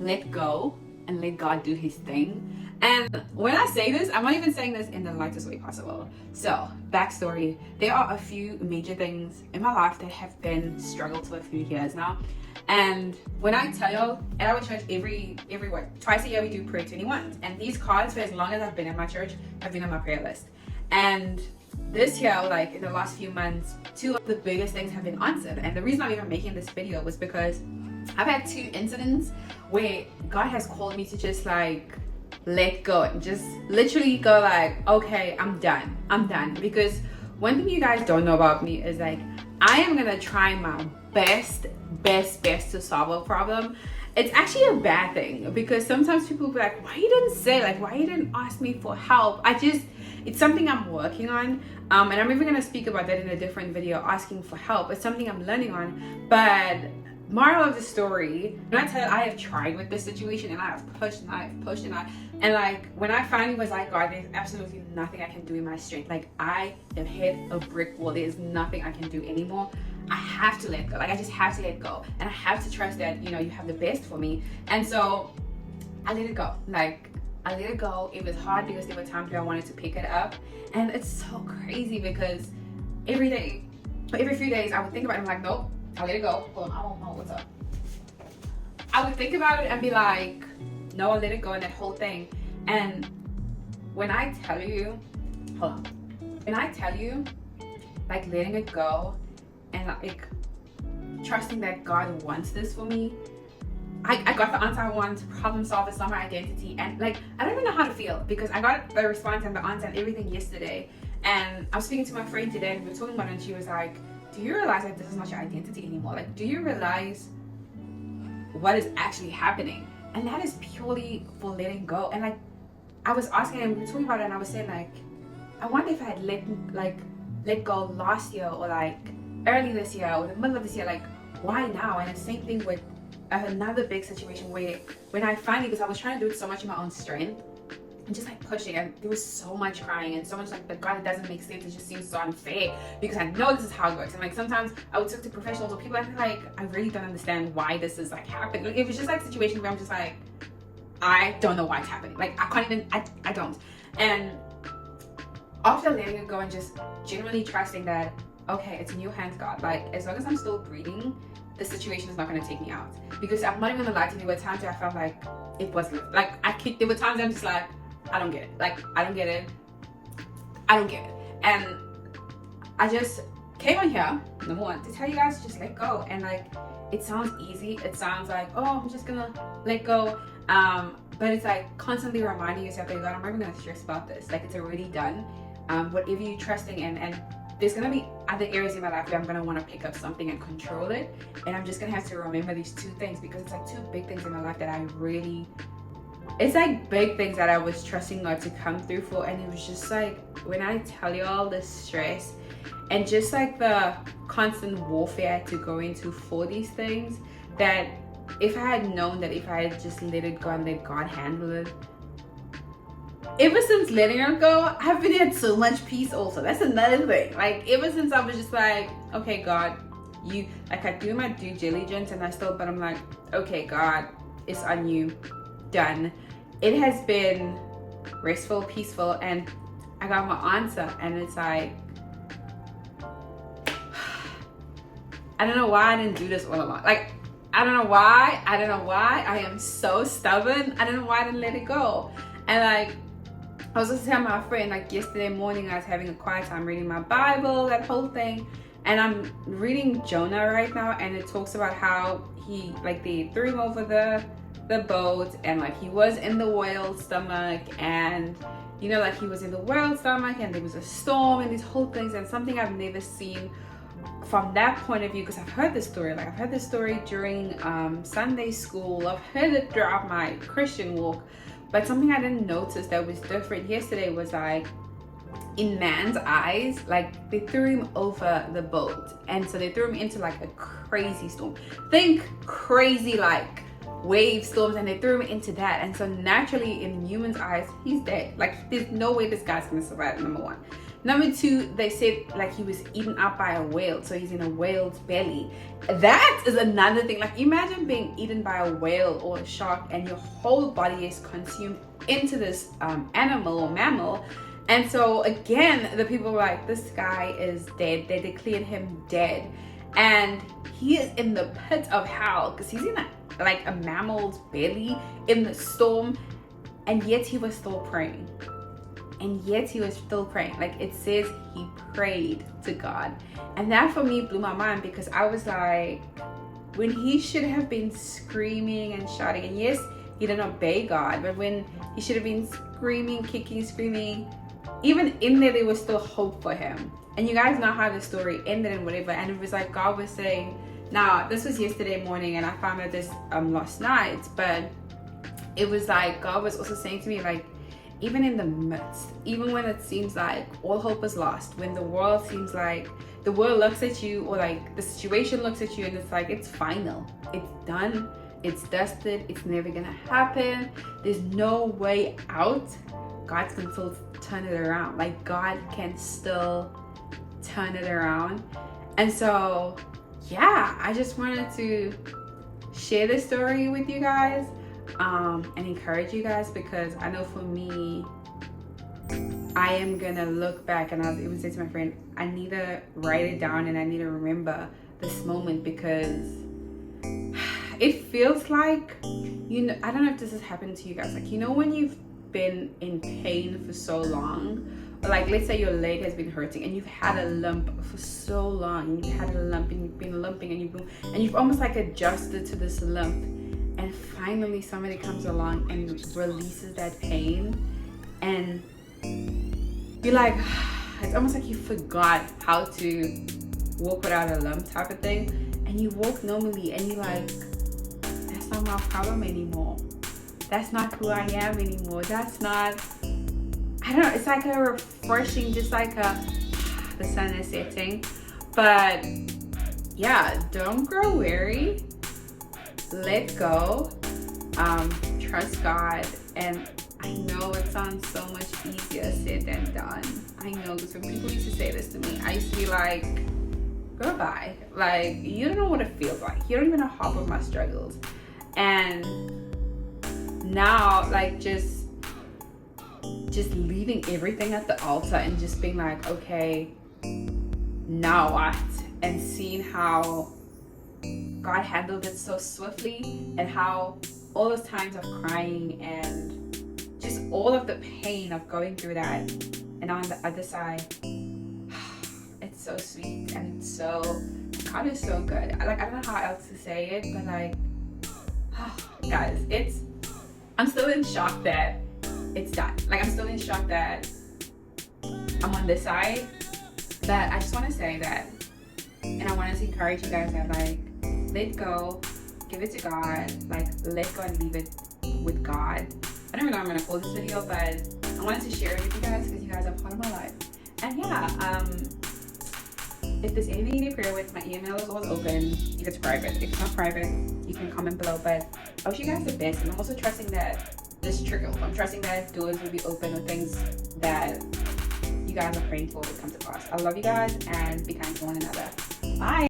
let go and let God do his thing. And when I say this, I'm not even saying this in the lightest way possible. So, backstory, there are a few major things in my life that have been struggled for a few years now. And when I tell y'all, at our church, every twice a year we do prayer 21s. And these cards, for as long as I've been in my church, have been on my prayer list. And this year, like in the last few months, two of the biggest things have been answered. And the reason I'm even making this video was because I've had two incidents where God has called me to just like let go and just literally go like, okay, I'm done. Because one thing you guys don't know about me is like, I am gonna try my best to solve a problem. It's actually a bad thing because sometimes people will be like, why you didn't say, like, why you didn't ask me for help? It's something I'm working on, and I'm even gonna speak about that in a different video, asking for help. It's something I'm learning on. But moral of the story, when I tell you I have tried with this situation and I have pushed and like when I finally was like, God, there's absolutely nothing I can do in my strength. Like I have hit a brick wall. There's nothing I can do anymore. I have to let go. Like I just have to let go. And I have to trust that, you know, you have the best for me. And so I let it go. Like I let it go. It was hard because there were times where I wanted to pick it up. And it's so crazy because every few days I would think about it and I'm like, nope, I let it go. Hold on, I don't know what's up. I would think about it and be like, no, I let it go, and that whole thing. And when I tell you, like letting it go and like trusting that God wants this for me, I got the answer I want, problem solve, it's not my identity. And like, I don't even know how to feel because I got the response and the answer and everything yesterday. And I was speaking to my friend today and we were talking about it and she was like, do you realize that this is not your identity anymore? Like, do you realize what is actually happening? And that is purely for letting go. And like, I was asking and we were talking about it and I was saying like, I wonder if I had let go last year or like early this year or the middle of this year, like why now? And the same thing with another big situation where when I finally, because I was trying to do it so much in my own strength and just like pushing, and there was so much crying and so much like, but God, it doesn't make sense. It just seems so unfair because I know this is how it works. And like sometimes I would talk to professionals or people and like, I really don't understand why this is like happening. Like it was just like a situation where I'm just like, I don't know why it's happening. Like I can't even, I don't. And after letting it go and just genuinely trusting that, okay, it's in your hands, God. Like as long as I'm still breathing, the situation is not going to take me out. Because I'm not even gonna lie to you, there were times where I felt like it wasn't, like there were times I'm just like, I don't get it. Like I don't get it. And I just came on here, number one, to tell you guys just let go. And like it sounds easy. It sounds like, oh, I'm just gonna let go. But it's like constantly reminding yourself that God, I'm not even gonna stress about this. Like it's already done. Whatever you're trusting in, and there's gonna be other areas in my life where I'm gonna want to pick up something and control it, and I'm just gonna have to remember these two things because it's like two big things in my life that it's like big things that I was trusting God to come through for. And it was just like, when I tell you all the stress and just like the constant warfare to go into for these things, that if I had known that if I had just let it go and let God handle it, ever since letting her go, I've been had so much peace also. That's another thing. Like ever since I was just like, okay, God, you, like I do my due diligence and but I'm like, okay, God, it's on you, done. It has been restful, peaceful, and I got my answer. And it's like, I don't know why I didn't do this all along. Like, I don't know why. I am so stubborn. I don't know why I didn't let it go. And like, I was just telling my friend, like yesterday morning, I was having a quiet time reading my Bible, that whole thing. And I'm reading Jonah right now, and it talks about how he, like they threw him over the boat, and like he was in the whale's stomach, and you know, like he was in the whale's stomach, and there was a storm, and these whole things, and something I've never seen from that point of view, because I've heard this story. Like I've heard this story during Sunday school. I've heard it throughout my Christian walk. But something I didn't notice that was different yesterday was like, in man's eyes, like they threw him over the boat. And so they threw him into like a crazy storm. Think crazy like wave storms, and they threw him into that. And so naturally in humans' eyes, he's dead. Like there's no way this guy's gonna survive, number one. Number two, they said like he was eaten up by a whale, so he's in a whale's belly. That is another thing. Like imagine being eaten by a whale or a shark and your whole body is consumed into this animal or mammal. And so again, the people were like, this guy is dead. They declared him dead. And he is in the pit of hell because he's in a mammal's belly in the storm. And yet he was still praying. Like it says he prayed to God. And that for me blew my mind, because I was like, when he should have been screaming and shouting, and yes, he didn't obey God, but when he should have been screaming, kicking, screaming, even in there was still hope for him. And you guys know how the story ended and whatever. And it was like God was saying, now this was yesterday morning and I found out this last night, but it was like God was also saying to me, like, even in the midst, even when it seems like all hope is lost, when the world seems like the world looks at you, or like the situation looks at you and it's like it's final, it's done, it's dusted, it's never gonna happen, there's no way out, God can still turn it around. Like God can still turn it around. And so yeah, I just wanted to share this story with you guys and encourage you guys, because I know for me, I am gonna look back, and I was even saying to my friend, I need to write it down and I need to remember this moment, because it feels like, you know, I don't know if this has happened to you guys, like, you know, when you've been in pain for so long, or like let's say your leg has been hurting and you've had a lump for so long, and you've had a lump and you've been lumping and you've almost like adjusted to this lump, and finally somebody comes along and releases that pain, and you're like, it's almost like you forgot how to walk without a lump type of thing, and you walk normally and you're like, that's not my problem anymore, that's not who I am anymore, that's not, I don't know, it's like a refreshing, just like the sun is setting. But yeah, don't grow weary, let go, trust God. And I know it sounds so much easier said than done. I know, because when people used to say this to me, I used to be like, girl, bye. Like, you don't know what it feels like. You don't even know half of my struggles. And now, like, just leaving everything at the altar and just being like, okay, now what? And seeing how God handled it so swiftly, and how all those times of crying and just all of the pain of going through that, and on the other side, it's so sweet, and it's so, God is so good. I don't know how else to say it, but like, guys, I'm still in shock that it's done. Like, I'm still in shock that I'm on this side. But I just want to say that, and I wanted to encourage you guys that, like, let go, give it to God, like, let go and leave it with God. I don't even know what I'm gonna call this video, but I wanted to share it with you guys because you guys are part of my life. And yeah, if there's anything you need prayer with, my email is always open if it's private. If it's not private, you can comment below. But I wish you guys the best, and I'm also trusting that this trickle. I'm trusting that doors will be open, or things that you guys are praying for will come to pass. I love you guys, and be kind to one another. Bye.